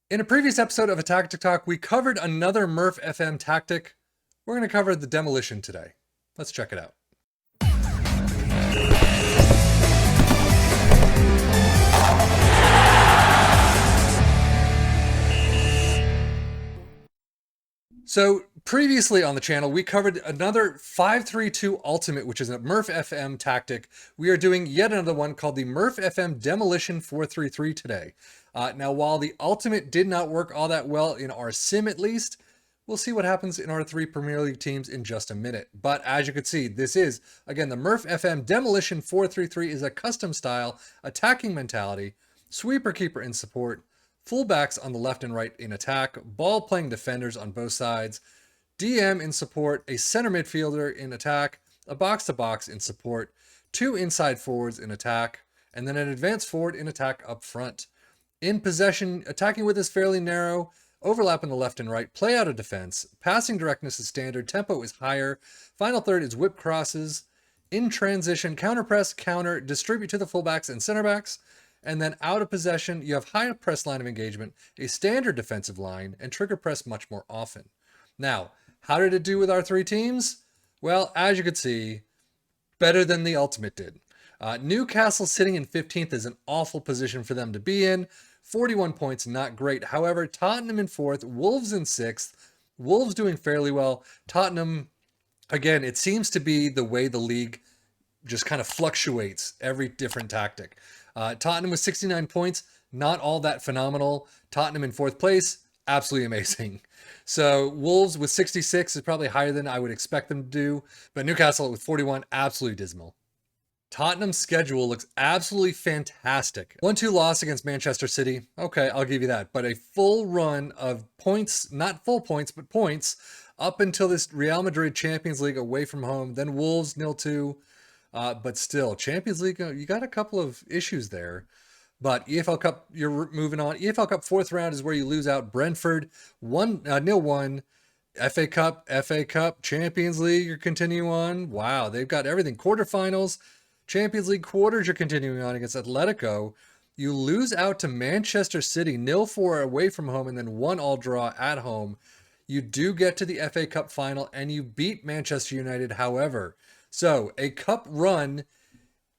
In a previous episode of A Tactic Talk, we covered another MurphFM tactic. We're going to cover the demolition today. Let's check it out. So previously on the channel, we covered another 5-3-2 Ultimate, which is a MurphFM tactic. We are doing yet another one called the MurphFM Demolition 4-3-3 today. Now, while the Ultimate did not work all that well in our sim at least, we'll see what happens in our three Premier League teams in just a minute. But as you can see, this is, again, the MurphFM Demolition 4-3-3 is a custom style, attacking mentality, sweeper keeper in support, fullbacks on the left and right in attack, ball playing defenders on both sides, DM in support, a center midfielder in attack, a box-to-box in support, two inside forwards in attack, and then an advanced forward in attack up front. In possession, attacking width is fairly narrow, overlap on the left and right, play out of defense, passing directness is standard, tempo is higher, final third is whip crosses, in transition, counter press, counter, distribute to the fullbacks and center backs, and then out of possession, you have high press line of engagement, a standard defensive line, and trigger press much more often. Now, how did it do with our three teams? Well, as you can see, better than the Ultimate did. Newcastle sitting in 15th is an awful position for them to be in. 41 points, not great. However, Tottenham in 4th, Wolves in 6th. Wolves doing fairly well. Tottenham, again, it seems to be the way the league just kind of fluctuates every different tactic. Tottenham with 69 points, not all that phenomenal. Tottenham in 4th place, absolutely amazing. So Wolves with 66 is probably higher than I would expect them to do, but Newcastle with 41, absolutely dismal. Tottenham's schedule looks absolutely fantastic. 1-2 loss against Manchester City. Okay, I'll give you that. But a full run of points, not full points, but points, up until this Real Madrid Champions League away from home. Then Wolves 0-2. But still, Champions League, you got a couple of issues there. But EFL Cup, you're moving on. EFL Cup 4th round is where you lose out. Brentford 0-1. FA Cup, Champions League, you're continuing on. Wow, they've got everything. Quarterfinals, Champions League quarters, you're continuing on against Atletico. You lose out to Manchester City, 0-4 away from home, and then 1-1 draw at home. You do get to the FA Cup final, and you beat Manchester United, however. So, a cup run,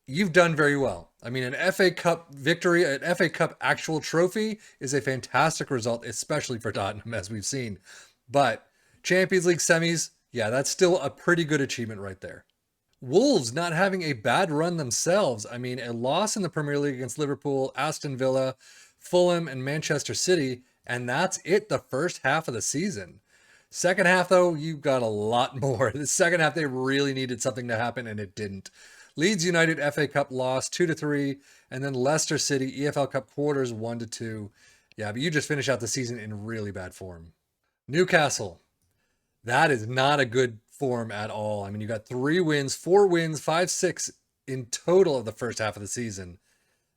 you've done very well. I mean, an FA Cup victory, an FA Cup actual trophy is a fantastic result, especially for Tottenham, as we've seen. But Champions League semis, yeah, that's still a pretty good achievement right there. Wolves not having a bad run themselves. I mean, a loss in the Premier League against Liverpool, Aston Villa, Fulham, and Manchester City, and that's it the first half of the season. Second half, though, you got a lot more. The second half, they really needed something to happen, and it didn't. Leeds United FA Cup loss 2-3, and then Leicester City EFL Cup quarters 1-2. Yeah, but you just finish out the season in really bad form. Newcastle, that is not a good form at all. I mean, you got 4 wins, 5-6 in total of the first half of the season.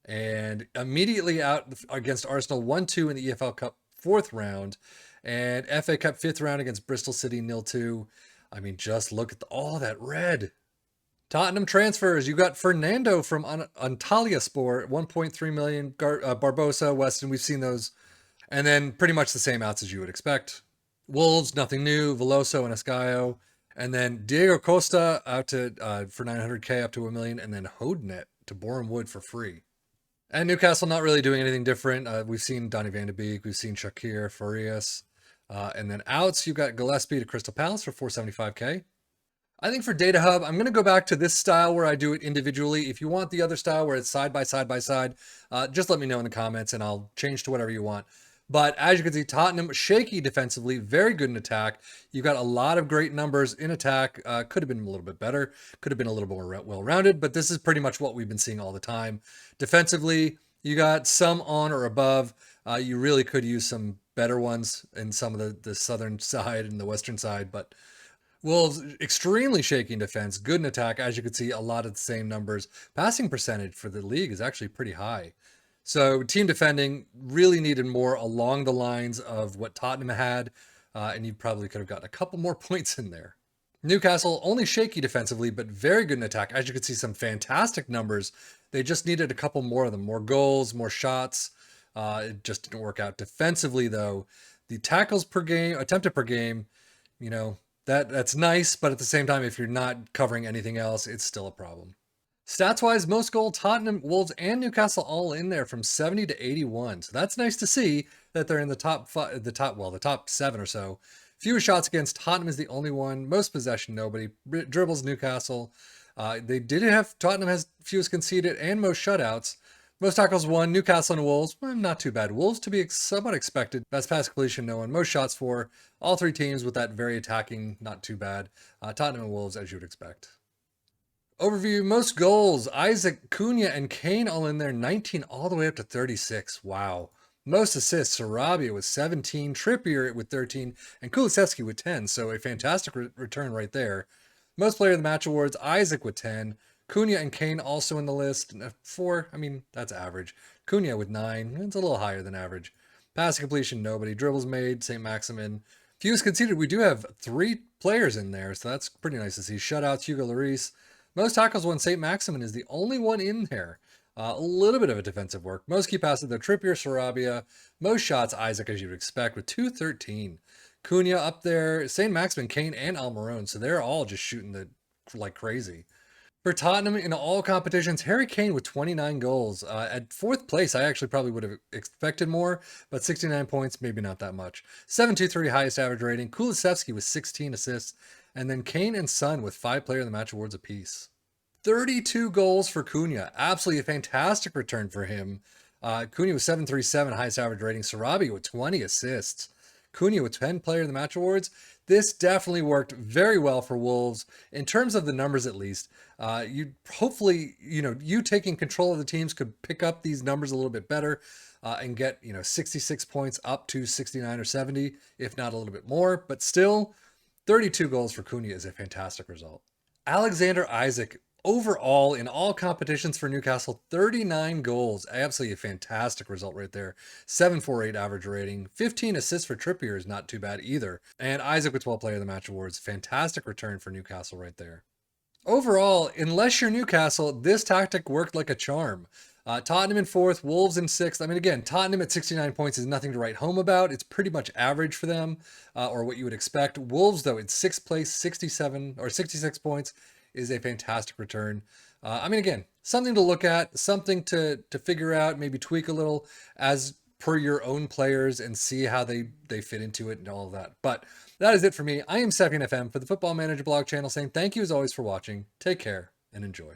And immediately out against Arsenal 1-2 in the EFL Cup 4th round. And FA Cup 5th round against Bristol City 0-2. I mean, just look at all that red. Tottenham transfers. You got Fernando from Antalyaspor, 1.3 million. Barbosa, Weston, we've seen those. And then pretty much the same outs as you would expect. Wolves, nothing new. Veloso and Escaio. And then Diego Costa out to for 900k up to 1 million. And then Hodenet to Boreham Wood for free. And Newcastle not really doing anything different. We've seen Donny van de Beek. We've seen Shakir, Farias. And then outs, you've got Gillespie to Crystal Palace for 475k. I think for Data Hub, I'm going to go back to this style where I do it individually. If you want the other style where it's side by side by side, just let me know in the comments and I'll change to whatever you want. But as you can see, Tottenham, shaky defensively, very good in attack. You've got a lot of great numbers in attack. Could have been a little bit better. Could have been a little more well-rounded, but this is pretty much what we've been seeing all the time. Defensively, you got some on or above. You really could use some better ones in some of the southern side and the western side, but Wolves, extremely shaky in defense, good in attack. As you can see, a lot of the same numbers. Passing percentage for the league is actually pretty high. So team defending really needed more along the lines of what Tottenham had, and you probably could have gotten a couple more points in there. Newcastle, only shaky defensively, but very good in attack. As you can see, some fantastic numbers. They just needed a couple more of them, more goals, more shots. It just didn't work out. Defensively, though, the tackles per game, attempted per game, you know, that's nice, but at the same time, if you're not covering anything else, it's still a problem. Stats-wise, most goal, Tottenham, Wolves, and Newcastle all in there from 70 to 81. So that's nice to see that they're in the top five, the top 7 or so. Fewest shots against, Tottenham is the only one. Most possession, nobody. Dribbles, Newcastle. Tottenham has fewest conceded and most shutouts. Most tackles won, Newcastle and Wolves, not too bad. Wolves to be somewhat expected. Best pass completion, no one. Most shots for all three teams with that very attacking, not too bad. Tottenham and Wolves, as you would expect. Overview, most goals, Isaac, Cunha, and Kane all in there, 19 all the way up to 36. Wow. Most assists, Sarabia with 17, Trippier with 13, and Kulusevski with 10. So a fantastic return right there. Most player of the match awards, Isaac with 10. Cunha and Kane also in the list. 4, I mean, that's average. Cunha with 9, it's a little higher than average. Pass completion, nobody. Dribbles made, St. Maximin. Fewest conceded, we do have 3 players in there, so that's pretty nice to see. Shutouts, Hugo Lloris. Most tackles won, St. Maximin is the only one in there. A little bit of a defensive work. Most key passes, though, Trippier, Sarabia. Most shots, Isaac, as you'd expect, with 213. Cunha up there, St. Maximin, Kane, and Almiron. So they're all just shooting like crazy. For Tottenham in all competitions, Harry Kane with 29 goals. At 4th place, I actually probably would have expected more, but 69 points, maybe not that much. 723 highest average rating. Kulusevski with 16 assists. And then Kane and Son with 5 player of the match awards apiece. 32 goals for Cunha. Absolutely a fantastic return for him. Cunha with 737 highest average rating. Sarabia with 20 assists. Cunha with 10 player of the match awards. This definitely worked very well for Wolves in terms of the numbers, at least. You hopefully, you taking control of the teams could pick up these numbers a little bit better and get 66 points up to 69 or 70, if not a little bit more. But still, 32 goals for Cunha is a fantastic result. Alexander Isaac, overall in all competitions for Newcastle, 39 goals. Absolutely a fantastic result right there. 748 average rating. 15 assists for Trippier is not too bad either. And Isaac with 12 player of the match awards. Fantastic return for Newcastle right there. Overall, unless you're Newcastle, this tactic worked like a charm. Tottenham in 4th, Wolves in 6th. I mean, again, Tottenham at 69 points is nothing to write home about. It's pretty much average for them, or what you would expect. Wolves, though, in 6th place, 67 or 66 points is a fantastic return. I mean, again, something to look at, something to figure out, maybe tweak a little as per your own players and see how they fit into it and all of that. But that is it for me. I am Sebastian FM for the Football Manager blog channel saying thank you as always for watching. Take care and enjoy.